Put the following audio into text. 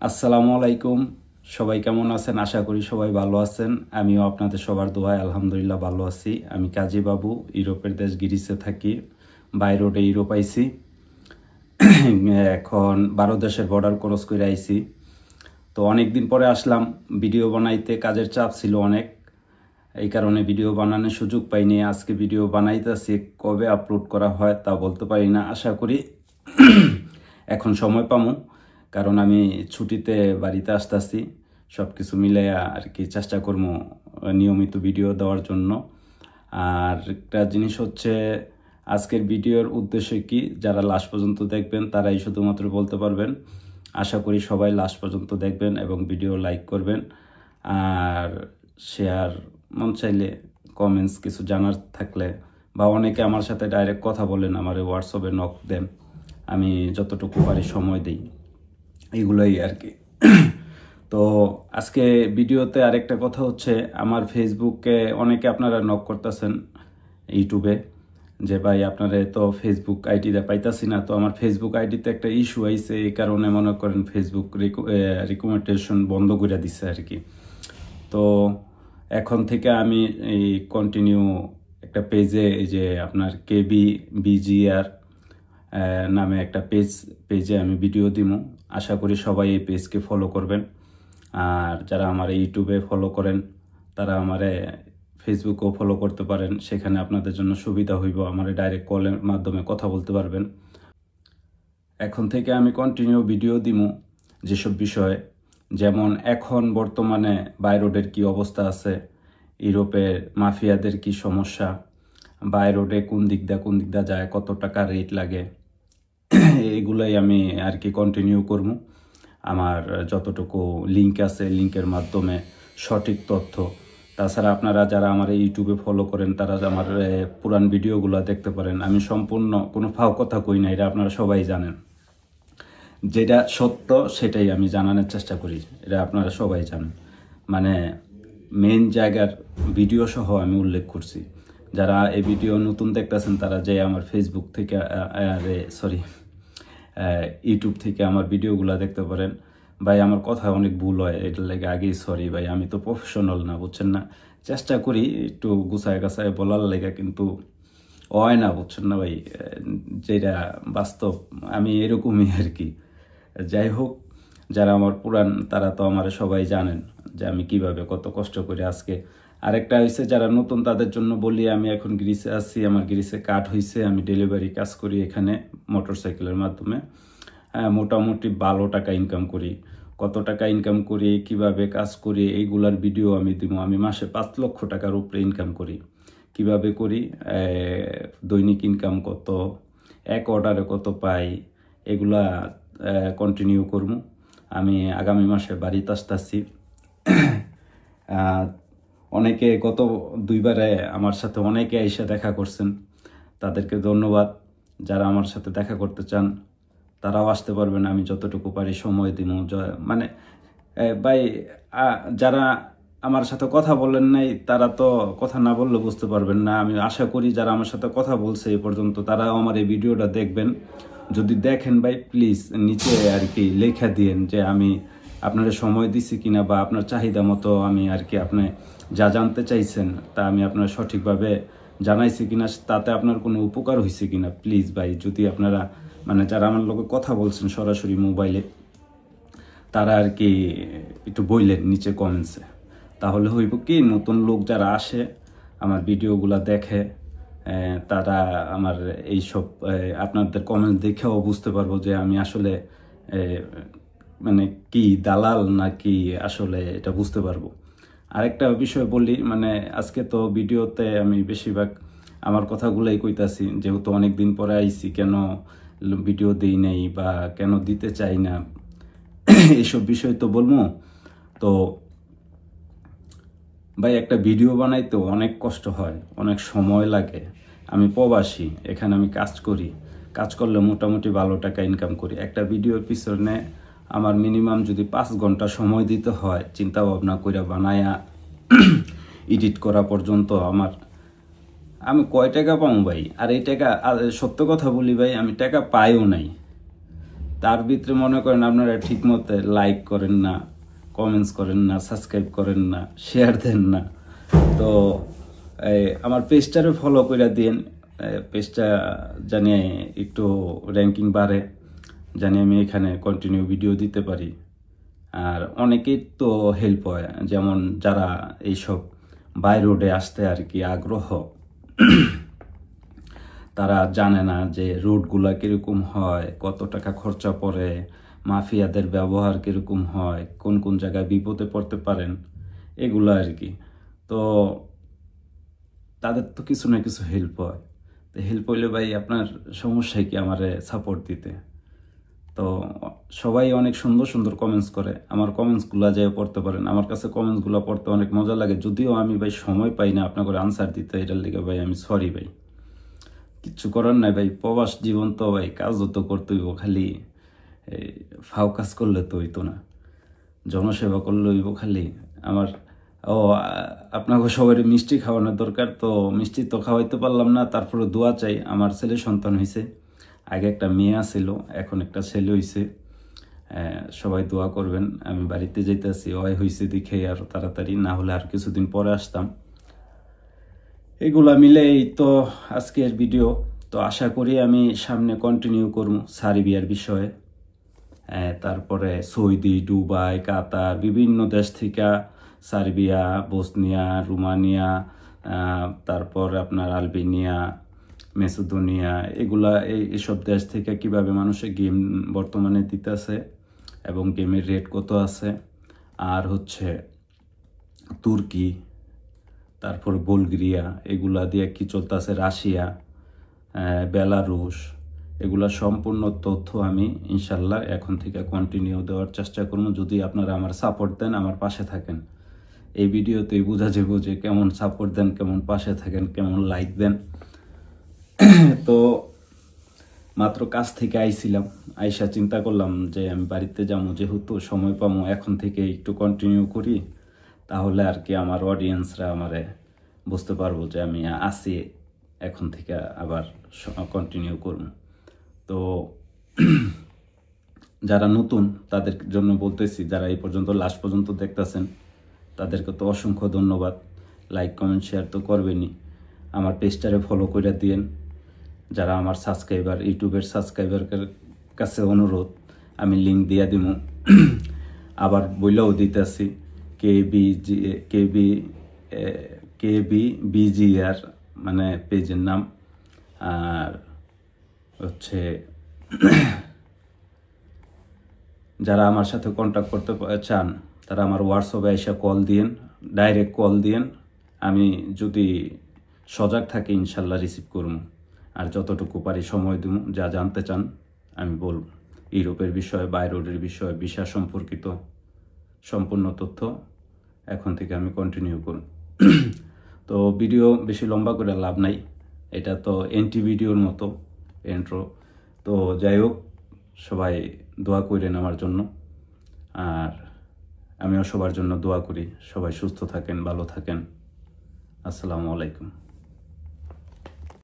আসসালামু আলাইকুম। সবাই কেমন আছেন? আশা করি সবাই ভালো আছেন। আমিও আপনাদের সবার দোয়ায় আলহামদুলিল্লাহ ভালো আছি। আমি কাজী বাবু, ইউরোপের দেশ গ্রিসে থাকি। বাই রোডে ইউরোপ আইছি। এখন 12 দেশের বর্ডার ক্রস করে আইছি। তো অনেক দিন পরে আসলাম ভিডিও বানাইতে, কাজের চাপ ছিল অনেক, এই কারণে ভিডিও বানানোর সুযোগ পাইনি। আজকে ভিডিও বানাইতেছি, কবে আপলোড করা হয় তা বলতে পারি না। আশা করি এখন সময় পামু, কারণ আমি ছুটিতে বাড়িতে আসতেছি। সব কিছু মিলে আর কি চেষ্টা করবো নিয়মিত ভিডিও দেওয়ার জন্য। আর একটা জিনিস হচ্ছে, আজকের ভিডিওর উদ্দেশ্য কি, যারা লাস্ট পর্যন্ত দেখবেন তারাই শুধুমাত্র বলতে পারবেন। আশা করি সবাই লাস্ট পর্যন্ত দেখবেন এবং ভিডিও লাইক করবেন, আর শেয়ার, মন চাইলে কমেন্টস কিছু জানার থাকলে, বা অনেকে আমার সাথে ডাইরেক্ট কথা বলেন, আমার হোয়াটসঅ্যাপে নক দেন, আমি যতটুকু পারি সময় দিই, এইগুলোই আর কি। তো আজকে ভিডিওতে আরেকটা কথা হচ্ছে, আমার ফেসবুকে অনেকে আপনারা নক করতেছেন ইউটিউবে যে ভাই আপনারা তো ফেসবুক আইডিটা পাইতাছি না। তো আমার ফেসবুক আইডিতে একটা ইস্যু আইছে, এই কারণে মনে করেন ফেসবুক রিকমেন্ডেশন বন্ধ করে দিচ্ছে আর কি। তো এখন থেকে আমি এই কন্টিনিউ একটা পেজে, এই যে আপনার KBBGR নামে একটা পেজে আমি ভিডিও দিব। আশা করি সবাই এই পেজকে ফলো করবেন। আর যারা আমার ইউটিউবে ফলো করেন তারা আমারে ফেসবুকেও ফলো করতে পারেন, সেখানে আপনাদের জন্য সুবিধা হইব, আমার ডাইরেক্ট কলের মাধ্যমে কথা বলতে পারবেন। এখন থেকে আমি কন্টিনিউ ভিডিও দিব যেসব বিষয়ে, যেমন এখন বর্তমানে বাই রোডের কী অবস্থা আছে, ইউরোপের মাফিয়াদের কি সমস্যা, বাই রোডে কোন দিক দিয়ে যায়, কত টাকা রেট লাগে, এগুলাই আমি আর কি কন্টিনিউ করবো। আমার যতটুকু লিঙ্ক আছে, লিঙ্কের মাধ্যমে সঠিক তথ্য। তাছাড়া আপনারা যারা আমার ইউটিউবে ফলো করেন তারা আমার পুরান ভিডিওগুলো দেখতে পারেন। আমি সম্পূর্ণ কোনো ফাও কথা কই না, এটা আপনারা সবাই জানেন। যেটা সত্য সেটাই আমি জানানোর চেষ্টা করি, এটা আপনারা সবাই জানেন। মানে মেন জায়গার ভিডিও সহ আমি উল্লেখ করছি। যারা এই ভিডিও নতুন দেখতেছেন তারা যে আমার ফেসবুক থেকে ইউটিউব থেকে আমার ভিডিওগুলো দেখতে পারেন। ভাই আমার কথা অনেক ভুল হয়, এটার লাগে আগেই সরি ভাই, আমি তো প্রফেশনাল না, বুঝছেন না। চেষ্টা করি একটু গুছায় গাছায় বলার লেগে, কিন্তু হয় না, বুঝছেন না ভাই, যেটা বাস্তব আমি এরকমই আর কি। যাই হোক, যারা আমার পুরান তারা তো আমার সবাই জানেন যে আমি কিভাবে কত কষ্ট করে আজকে। আরেকটা হয়েছে, যারা নতুন তাদের জন্য বলি, আমি এখন গ্রিসে আছি, আমার গ্রিসে কাট হয়েছে, আমি ডেলিভারি কাজ করি এখানে মোটরসাইকেলের মাধ্যমে। মোটামুটি ভালো টাকা ইনকাম করি। কত টাকা ইনকাম করি, কিভাবে কাজ করি, এইগুলার ভিডিও আমি দিব। আমি মাসে 5 লক্ষ টাকার উপরে ইনকাম করি। কিভাবে করি, দৈনিক ইনকাম কত, এক অর্ডারে কত পাই, এগুলা কন্টিনিউ করব। আমি আগামী মাসে বাড়িতে আসতেছি। অনেকে গত 2বারে আমার সাথে অনেকে এসে দেখা করছেন, তাদেরকে ধন্যবাদ। যারা আমার সাথে দেখা করতে চান তারাও আসতে পারবেন, আমি যতটুকু পারি সময় দিব। মানে ভাই, যারা আমার সাথে কথা বলেন নাই তারা তো কথা না বললে বুঝতে পারবেন না। আমি আশা করি যারা আমার সাথে কথা বলছে এই পর্যন্ত তারাও আমার এই ভিডিওটা দেখবেন। যদি দেখেন ভাই, প্লিজ নিচে আর কি লেখা দিয়েন যে আমি আপনার সময় দিছি কিনা, বা আপনার চাহিদা মতো আমি আর কি আপনি যা জানতে চাইছেন তা আমি আপনার সঠিকভাবে জানাইছি কিনা, তাতে আপনার কোনো উপকার হয়েছে কিনা। প্লিজ ভাই, যদি আপনারা মানে যারা আমার লোকে কথা বলছেন সরাসরি মোবাইলে, তারা আর কি একটু বললেন নিচে কমেন্টসে, তাহলে হইব কি, নতুন লোক যারা আসে আমার ভিডিওগুলো দেখে, তারা আমার এইসব আপনাদের কমেন্ট দেখেও বুঝতে পারবো যে আমি আসলে মানে কি দালাল নাকি আসলে, এটা বুঝতে পারবো। আরেকটা বিষয় বলি, মানে আজকে তো ভিডিওতে আমি বেশিরভাগ আমার কথাগুলোই কইতাছি, যেহেতু অনেক দিন পরে আইছি, কেন ভিডিও দিই নাই বা কেন দিতে চাই না, এইসব বিষয় তো বলবো। তো ভাই, একটা ভিডিও বানাইতে অনেক কষ্ট হয়, অনেক সময় লাগে। আমি প্রবাসী, এখানে আমি কাজ করি, কাজ করলে মোটামুটি ভালো টাকা ইনকাম করি। একটা ভিডিওর পিছনে আমার মিনিমাম যদি 5 ঘন্টা সময় দিতে হয়, চিন্তা ভাবনা করে বানায়া এডিট করা পর্যন্ত আমি কয় টাকা পাবো ভাই? আর এই টাকা, সত্য কথা বলি ভাই, আমি টাকা পাইও নাই। তার ভিতরে মনে করেন আপনারা ঠিক মতো লাইক করেন না, কমেন্টস করেন না, সাবস্ক্রাইব করেন না, শেয়ার দেন না। তো আমার পেজটারে ফলো করে দিন, পেজটা জানি একটু র্যাঙ্কিং বাড়ে, জানি আমি এখানে কন্টিনিউ ভিডিও দিতে পারি। আর অনেকেই তো হেল্প হয়, যেমন যারা এইসব বাই রোডে আসতে আর কি আগ্রহ, তারা জানে না যে রোডগুলা কীরকম হয়, কত টাকা খরচা পড়ে, মাফিয়াদের ব্যবহার কীরকম হয়, কোন কোন জায়গায় বিপদে পড়তে পারেন, এগুলো আর কি। তো তাদের তো কিছু না কিছু হেল্প হয়। তো হেল্প হইলে ভাই আপনার সমস্যায় কি আমারে সাপোর্ট দিতে? তো সবাই অনেক সুন্দর সুন্দর কমেন্টস করে, আমার কমেন্টসগুলো যেয়ে পড়তে পারেন। আমার কাছে কমেন্টসগুলো পড়তে অনেক মজা লাগে, যদিও আমি ভাই সময় পাই না আপনাকে আনসার দিতে, এটার লিগে ভাই আমি সরি ভাই, কিচ্ছু করার নাই ভাই। প্রবাস জীবন তো ভাই, কাজও তো করতে হইব, খালি ফাও কাজ করলে তো হইতো না, জনসেবা করলে হইব খালি। আমার আপনাকে সবাই মিষ্টি খাওয়ানোর দরকার, তো মিষ্টি তো খাওয়াইতে পারলাম না, তারপরে দোয়া চাই। আমার ছেলে সন্তান হয়েছে, আগে একটা মেয়ে ছিল, এখন একটা ছেলে হয়েছে। সবাই দোয়া করবেন। আমি বাড়িতে যেতেছি, হয়েছে দেখে আর তাড়াতাড়ি, না হলে আর কিছুদিন পরে আসতাম। এগুলা মিলেই তো আজকের ভিডিও। তো আশা করি আমি সামনে কন্টিনিউ করবো সার্বিয়ার বিষয়ে, তারপরে সৌদি, দুবাই, কাতার, বিভিন্ন দেশ থেকে, সার্বিয়া, বসনিয়া, রোমানিয়া, তারপর আপনার আলবেনিয়া, মেসিডোনিয়া, এগুলা এইসব দেশ থেকে কিভাবে মানুষের গেম বর্তমানে দিতেছে এবং গেমের রেট কত আছে, আর হচ্ছে তুর্কি, তারপর বুলগেরিয়া, এগুলা দিয়ে কি চলতেছে, রাশিয়া, বেলারুশ, এগুলা সম্পূর্ণ তথ্য আমি ইনশাল্লাহ এখন থেকে কন্টিনিউ দেওয়ার চেষ্টা করবো, যদি আপনারা আমার সাপোর্ট দেন, আমার পাশে থাকেন। এই ভিডিওতেই বোঝা যাবে যে কেমন সাপোর্ট দেন, কেমন পাশে থাকেন, কেমন লাইক দেন। তো মাত্র কাজ থেকে আইছিলাম, আইসা চিন্তা করলাম যে আমি বাড়িতে যাবো, যেহেতু সময় পাবো, এখন থেকে একটু কন্টিনিউ করি, তাহলে আর কি আমার অডিয়েন্সরা আমারে বুঝতে পারবো যে আমি আসি, এখন থেকে আবার কন্টিনিউ করব। তো যারা নতুন তাদের জন্য বলতেছি, যারা এই পর্যন্ত লাস্ট পর্যন্ত দেখতেছেন তাদেরকে তো অসংখ্য ধন্যবাদ। লাইক, কমেন্ট, শেয়ার তো করবেনই। আমার পেজটারে ফলো করে দিন। যারা আমার সাবস্ক্রাইবার, ইউটিউবের সাবস্ক্রাইবারের কাছে অনুরোধ, আমি লিঙ্ক দিয়ে দিব, আবার বইলেও দিতেছি, KBBGR মানে পেজের নাম। আর হচ্ছে যারা আমার সাথে কন্ট্যাক্ট করতে চান তারা আমার হোয়াটসঅ্যাপে এসে কল দিন, ডাইরেক্ট কল দিন। আমি যদি সজাগ থাকি ইনশাল্লাহ রিসিভ করব, আর যতটুকু পারি সময় দিব। যা জানতে চান আমি বলব, ইউরোপের বিষয়ে, বাই রোডের বিষয়ে, ভিসা সম্পর্কিত সম্পূর্ণ তথ্য এখন থেকে আমি কন্টিনিউ করব। তো ভিডিও বেশি লম্বা করে লাভ নাই, এটা তো এন্টি ভিডিওর মতো ইন্ট্রো। তো যাই হোক, সবাই দোয়া করেন আমার জন্য, আর আমিও সবার জন্য দোয়া করি। সবাই সুস্থ থাকেন, ভালো থাকেন। আসসালামু আলাইকুম।